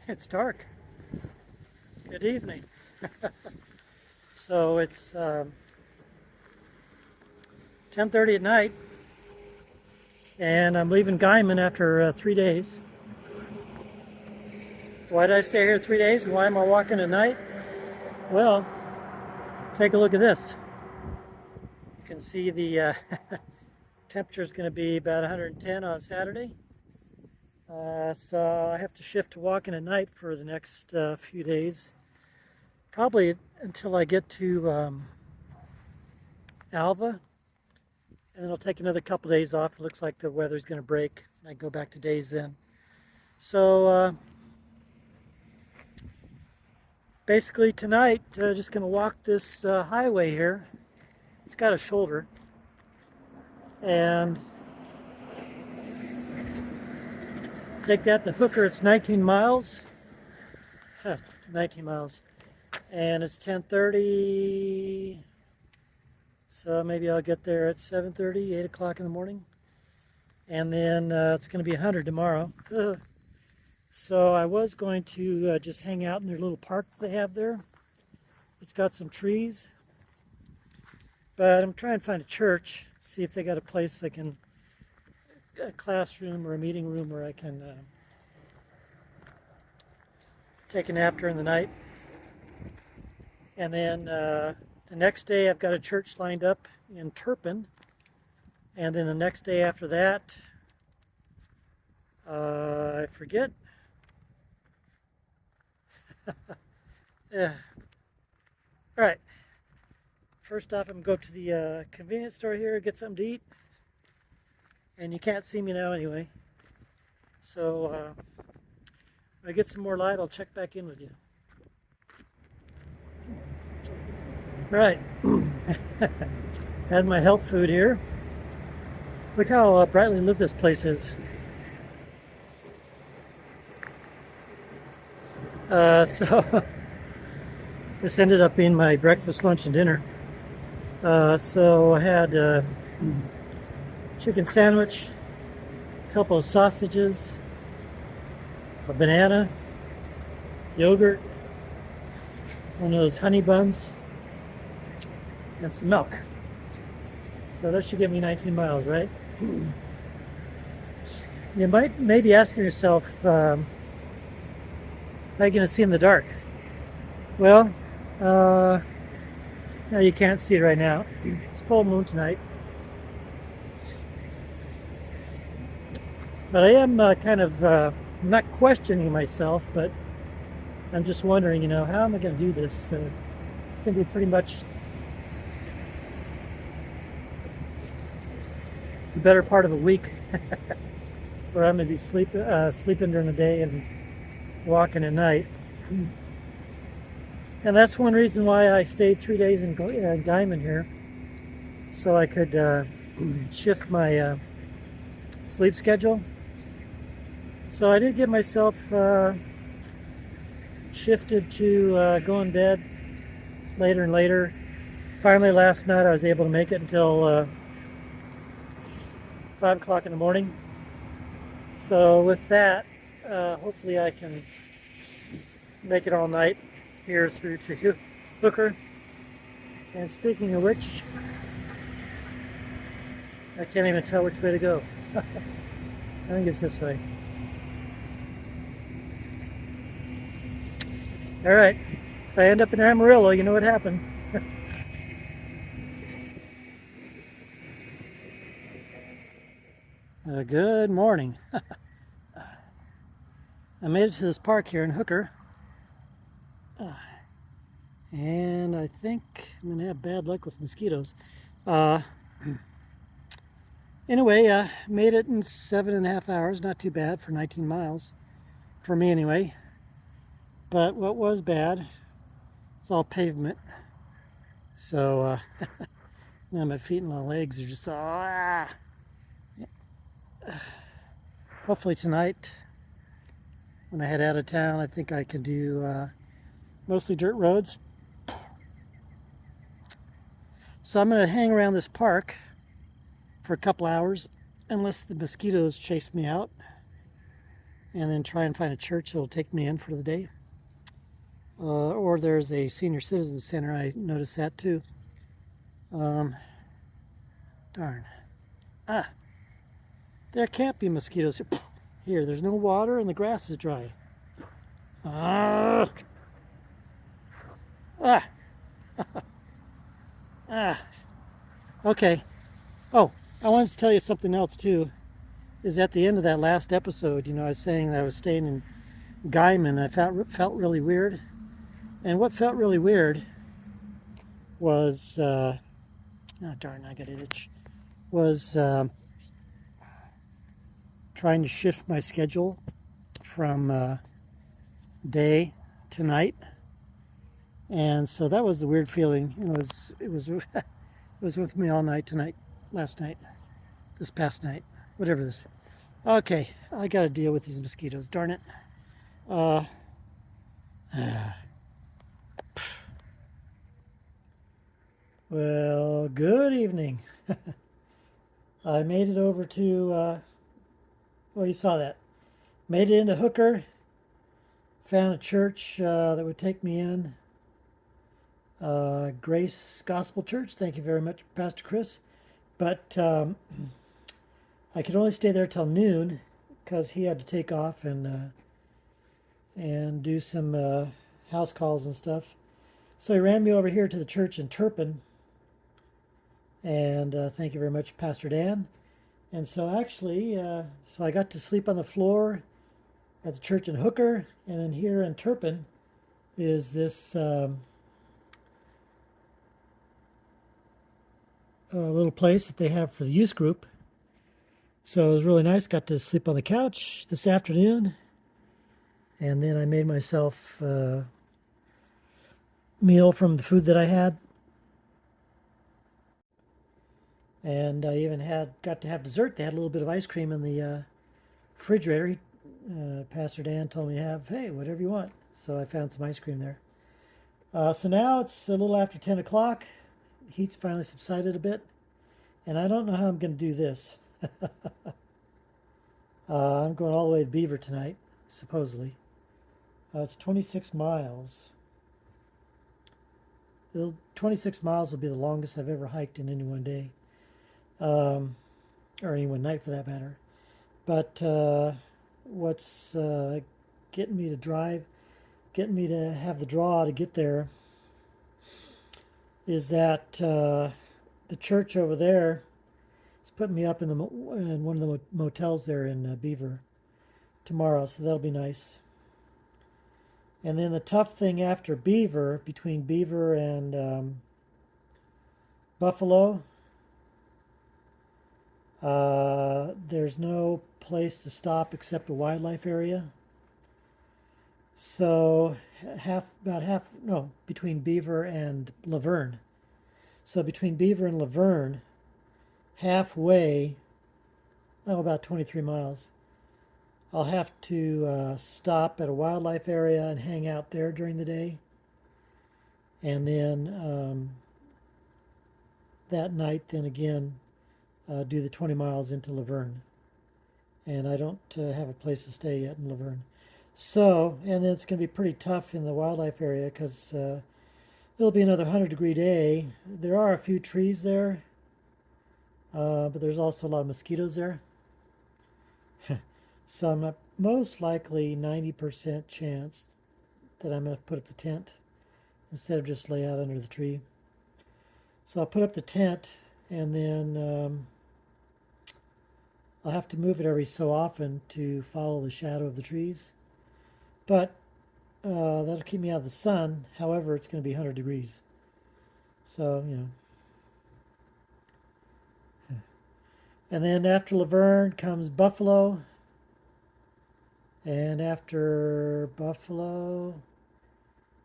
It's dark. Good evening. So it's 10:30 at night, and I'm leaving Guymon after 3 days. Why did I stay here 3 days, and why am I walking at night? Well, take a look at this. You can see the temperature is going to be about 110 on Saturday. So I have to shift to walking at night for the next few days, probably until I get to Alva, and then I'll take another couple days off. It looks like the weather's going to break, and I go back to days then. So basically tonight, just going to walk this highway here. It's got a shoulder, and take that to Hooker. It's 19 miles. 19 miles. And it's 10:30. So maybe I'll get there at 7:30, 8 o'clock in the morning. And then it's going to be 100 tomorrow. So I was going to just hang out in their little park they have there. It's got some trees. But I'm trying to find a church, see if they got a place I can, a classroom or a meeting room where I can take a nap during the night. And then the next day I've got a church lined up in Turpin. And then the next day after that, I forget. Yeah. All right. First off, I'm going to go to the convenience store here, get something to eat. And you can't see me now anyway. So when I get some more light, I'll check back in with you. All right. Had my health food here. Look how brightly lit this place is. So this ended up being my breakfast, lunch, and dinner. So I had chicken sandwich, a couple of sausages, a banana, yogurt, one of those honey buns, and some milk. So that should give me 19 miles, right? You may be asking yourself, how are you going to see in the dark? Well, no, you can't see it right now. It's full moon tonight. But I am kind of not questioning myself, but I'm just wondering, how am I going to do this? It's going to be pretty much the better part of a week where I'm going to be sleeping during the day and walking at night. And that's one reason why I stayed 3 days in Guymon here, so I could shift my sleep schedule. So I did get myself shifted to go in bed later and later. Finally, last night I was able to make it until 5 o'clock in the morning. So with that, hopefully I can make it all night here through to Hooker. And speaking of which, I can't even tell which way to go. I think it's this way. All right, if I end up in Amarillo, you know what happened. Good morning. I made it to this park here in Hooker. And I think I'm going to have bad luck with mosquitoes. Anyway, made it in 7.5 hours. Not too bad for 19 miles. For me anyway. But what was bad, it's all pavement. So now my feet and my legs are just hopefully tonight, when I head out of town, I think I can do mostly dirt roads. So I'm going to hang around this park for a couple hours, unless the mosquitoes chase me out. and then try and find a church that will take me in for the day. Or there's a senior citizen center. I noticed that too. Darn. Ah, there can't be mosquitoes here. Here, there's no water and the grass is dry. Ah, ah, ah. Okay. Oh, I wanted to tell you something else too. Is at the end of that last episode, I was saying that I was staying in Guymon. I felt really weird, and what felt really weird was, oh darn, I got an itch. Was trying to shift my schedule from day to night, and so that was the weird feeling. It was it was with me all night tonight, last night, this past night, whatever this. Okay, I got to deal with these mosquitoes. Darn it. Well, good evening. I made it over to. Well, you saw that. Made it into Hooker. Found a church that would take me in. Grace Gospel Church. Thank you very much, Pastor Chris. But I could only stay there till noon because he had to take off and do some house calls and stuff. So he ran me over here to the church in Turpin. And thank you very much, Pastor Dan. And so actually, so I got to sleep on the floor at the church in Hooker, and then here in Turpin is this little place that they have for the youth group. So it was really nice. Got to sleep on the couch this afternoon, and then I made myself a meal from the food that I had. And I even got to have dessert. They had a little bit of ice cream in the refrigerator. Pastor Dan told me to have, hey, whatever you want. So I found some ice cream there. So now it's a little after 10 o'clock. Heat's finally subsided a bit. And I don't know how I'm going to do this. I'm going all the way to Beaver tonight, supposedly. It's 26 miles. 26 miles will be the longest I've ever hiked in any one day. Or any one night for that matter. But what's getting me to have the draw to get there is that the church over there is putting me up in one of the motels there in Beaver tomorrow, so that'll be nice. And then the tough thing after Beaver, between Beaver and Buffalo, there's no place to stop except a wildlife area. So between Beaver and Laverne. So between Beaver and Laverne, halfway, about 23 miles, I'll have to stop at a wildlife area and hang out there during the day. And then that night, then again, do the 20 miles into Laverne. And I don't have a place to stay yet in Laverne. So, and then it's going to be pretty tough in the wildlife area because it'll be another 100-degree day. There are a few trees there, but there's also a lot of mosquitoes there. So I'm most likely 90% chance that I'm going to put up the tent instead of just lay out under the tree. So I'll put up the tent, and then I'll have to move it every so often to follow the shadow of the trees. But that'll keep me out of the sun. However, it's going to be 100 degrees. So, And then after Laverne comes Buffalo. And after Buffalo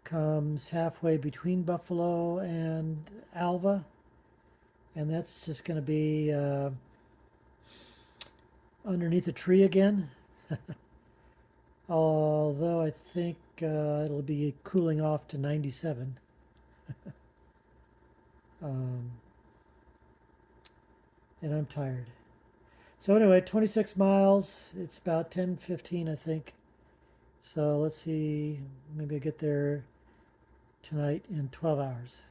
comes halfway between Buffalo and Alva. And that's just going to be underneath a tree again. Although I think it'll be cooling off to 97. And I'm tired. So anyway, 26 miles. It's about 10:15, I think. So let's see. Maybe I'll get there tonight in 12 hours.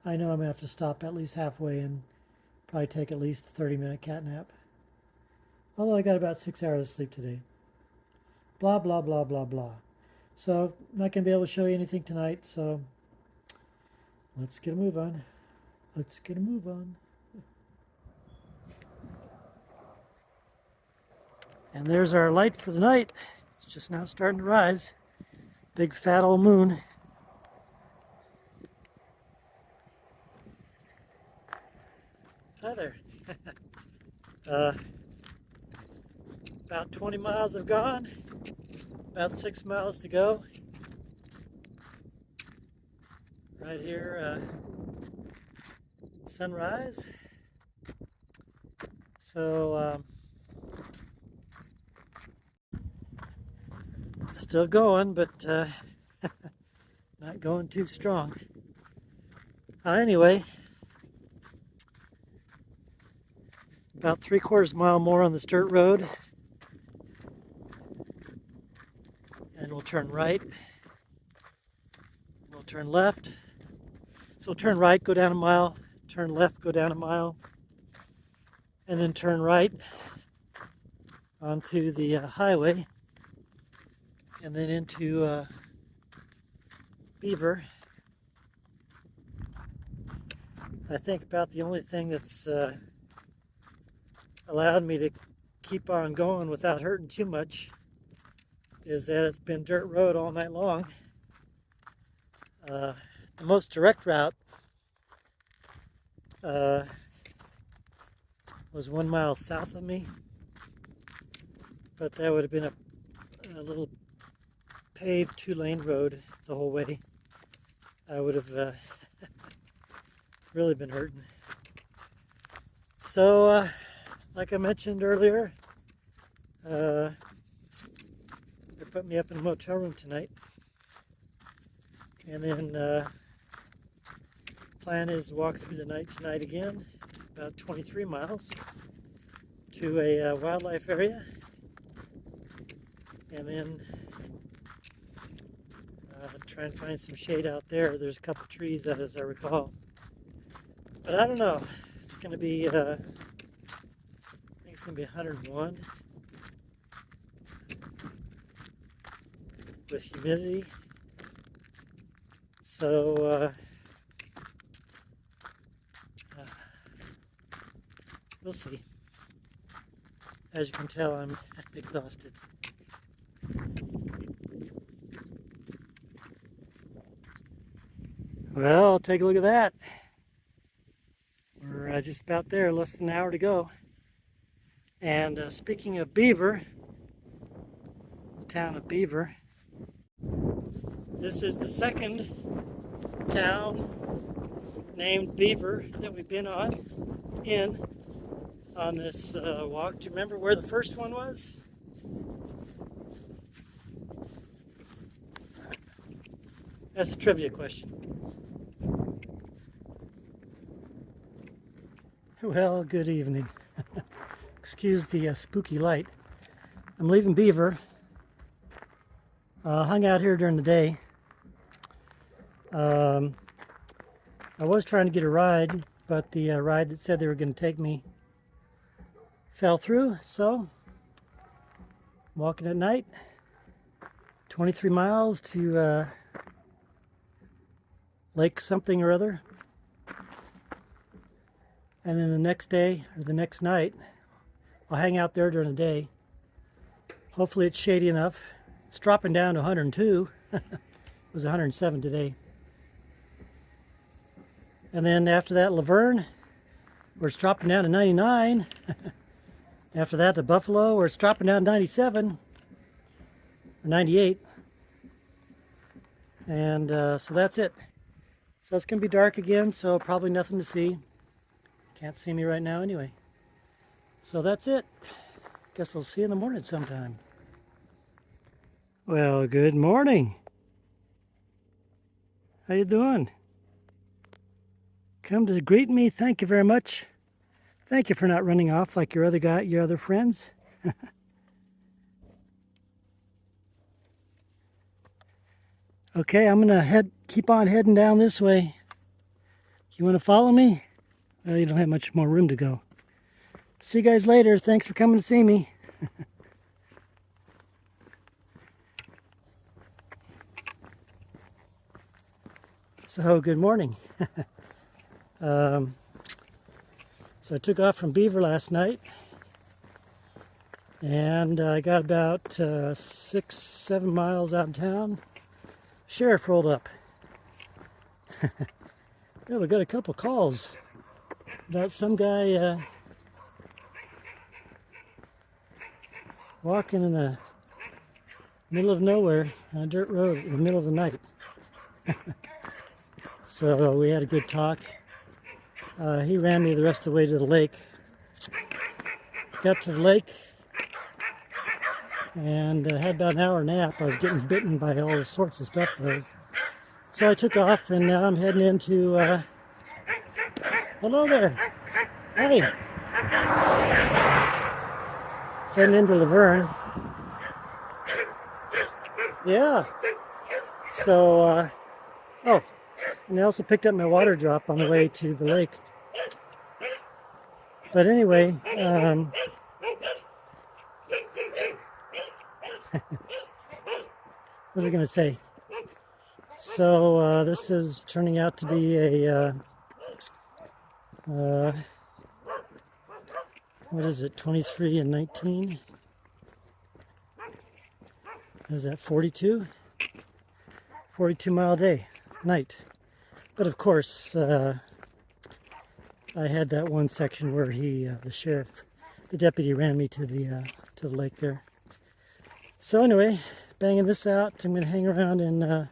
I know I'm gonna have to stop at least halfway and probably take at least a 30-minute cat nap. Although I got about 6 hours of sleep today. Blah, blah, blah, blah, blah. So I'm not gonna be able to show you anything tonight, so let's get a move on. Let's get a move on. And there's our light for the night. It's just now starting to rise. Big fat old moon. Hi there. About 20 miles have gone. About 6 miles to go. Right here, sunrise. So, still going, but not going too strong. Anyway, about 3/4 mile more on this dirt road, and we'll turn right. We'll turn left. So we'll turn right, go down a mile. Turn left, go down a mile, and then turn right onto the highway, and then into Beaver. I think about the only thing that's allowed me to keep on going without hurting too much is that it's been dirt road all night long. The most direct route was 1 mile south of me, but that would have been a little paved 2-lane road the whole way. I would have really been hurting. So, like I mentioned earlier, they put me up in a motel room tonight, and then plan is to walk through the night tonight again, about 23 miles to a wildlife area, and then try and find some shade out there. There's a couple trees, as I recall, but I don't know. It's going to be, I think it's going to be 101 with humidity. So we'll see. As you can tell, I'm exhausted. Well, take a look at that. We're just about there, less than an hour to go. And speaking of Beaver, the town of Beaver, this is the second town named Beaver that we've been on this walk. Do you remember where the first one was? That's a trivia question. Well, good evening. Excuse the spooky light. I'm leaving Beaver. Hung out here during the day. I was trying to get a ride, but the ride that said they were going to take me fell through, so I'm walking at night, 23 miles to Lake something or other. And then the next day, or the next night, I'll hang out there during the day. Hopefully it's shady enough. It's dropping down to 102. It was 107 today. And then after that, Laverne, where it's dropping down to 99. After that, to Buffalo, where it's dropping down to 97, or 98. And so that's it. So it's going to be dark again, so probably nothing to see. Can't see me right now anyway. So that's it. Guess I'll see you in the morning sometime. Well, good morning. How you doing? Come to greet me. Thank you very much. Thank you for not running off like your other friends. Okay, I'm gonna keep on heading down this way. You want to follow me? Well, you don't have much more room to go. See you guys later. Thanks for coming to see me. So, good morning. So I took off from Beaver last night, and I got about 6-7 miles out of town. Sheriff rolled up. Yeah, we got a couple calls about some guy walking in the middle of nowhere on a dirt road in the middle of the night. So we had a good talk. He ran me the rest of the way to the lake. Got to the lake and had about an hour nap. I was getting bitten by all sorts of stuff though. So I took off, and now I'm heading into, hello there, hey, heading into Laverne. Yeah, so, oh, and I also picked up my water drop on the way to the lake. But anyway, what was I going to say? So this is turning out to be a, what is it, 23 and 19? Is that 42? 42 mile day, night. But of course, I had that one section where the sheriff, the deputy ran me to the lake there. So anyway, banging this out, I'm going to hang around in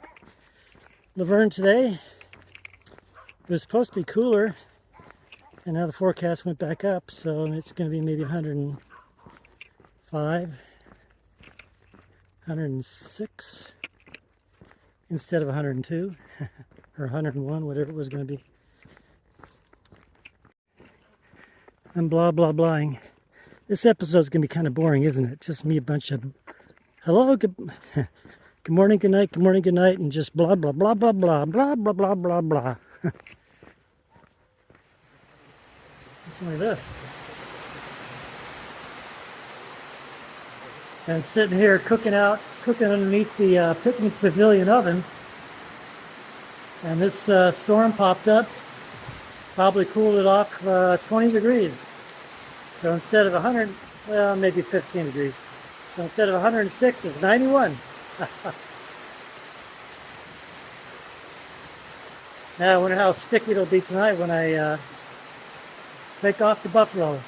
Laverne today. It was supposed to be cooler, and now the forecast went back up, so it's going to be maybe 105, 106 instead of 102 or 101, whatever it was going to be. I'm blah blah blahing. This episode's going to be kind of boring, isn't it? Just me a bunch of hello, good morning, good night, and just blah blah blah blah blah blah blah blah blah blah. Listen to this. And sitting here cooking underneath the picnic pavilion oven. And this storm popped up, probably cooled it off 20 degrees. So instead of 100, well, maybe 15 degrees. So instead of 106, it's 91. Now I wonder how sticky it'll be tonight when I take off the buffalo.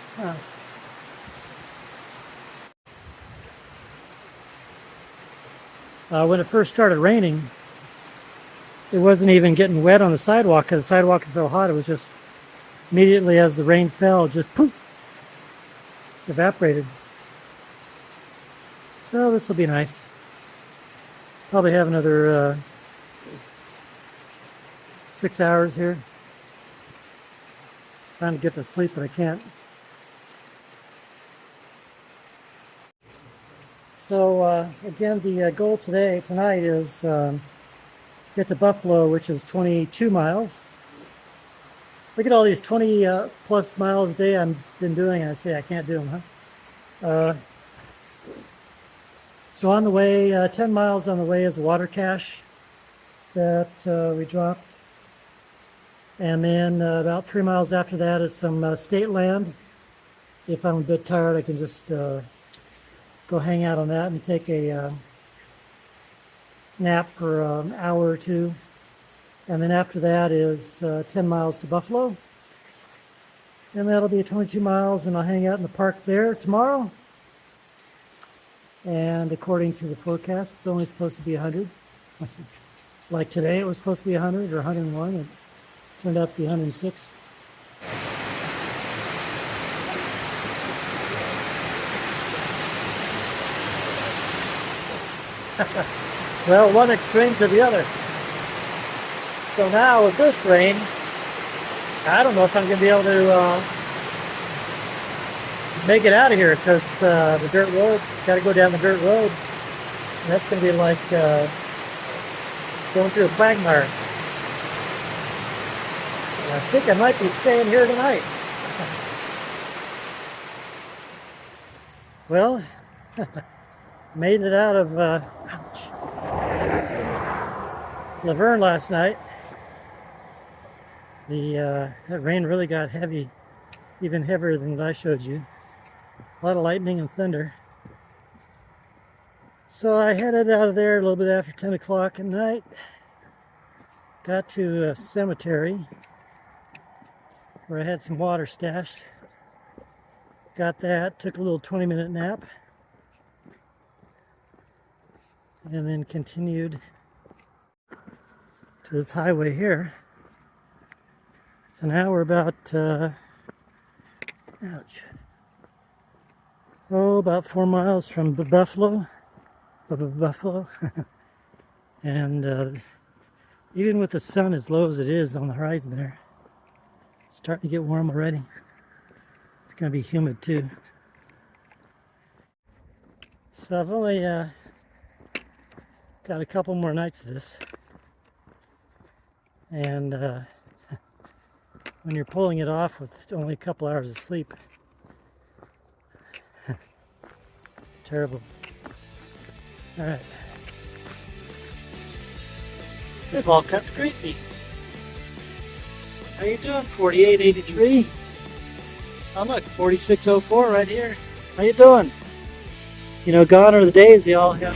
When it first started raining, it wasn't even getting wet on the sidewalk because the sidewalk is so hot. It was just immediately as the rain fell, just poof, evaporated. So this will be nice. Probably have another 6 hours here. Trying to get to sleep, but I can't. So again, the goal tonight is get to Buffalo, which is 22 miles. Look at all these 20 plus miles a day I've been doing, and I say I can't do them, huh? So on the way, 10 miles on the way is a water cache that we dropped. And then about 3 miles after that is some state land. If I'm a bit tired, I can just go hang out on that and take a nap for an hour or two. And then after that is 10 miles to Buffalo. And that'll be 22 miles, and I'll hang out in the park there tomorrow. And according to the forecast, it's only supposed to be 100. Like today, it was supposed to be 100 or 101. It turned out to be 106. Well, one extreme to the other. So now with this rain, I don't know if I'm going to be able to make it out of here because the dirt road, got to go down the dirt road. And that's going to be like going through a quagmire. And I think I might be staying here tonight. Well, made it out of Laverne last night. That rain really got heavy, even heavier than what I showed you. A lot of lightning and thunder. So I headed out of there a little bit after 10 o'clock at night. Got to a cemetery where I had some water stashed. Got that, took a little 20-minute nap, and then continued to this highway here. So now we're about, about 4 miles from Buffalo. And even with the sun as low as it is on the horizon there, it's starting to get warm already. It's going to be humid too. So I've only got a couple more nights of this. And when you're pulling it off with only a couple hours of sleep, terrible. All right. Good ball cut to greet me. How you doing? 4883. Oh look, 4604 right here. How you doing? You know, gone are the days they all have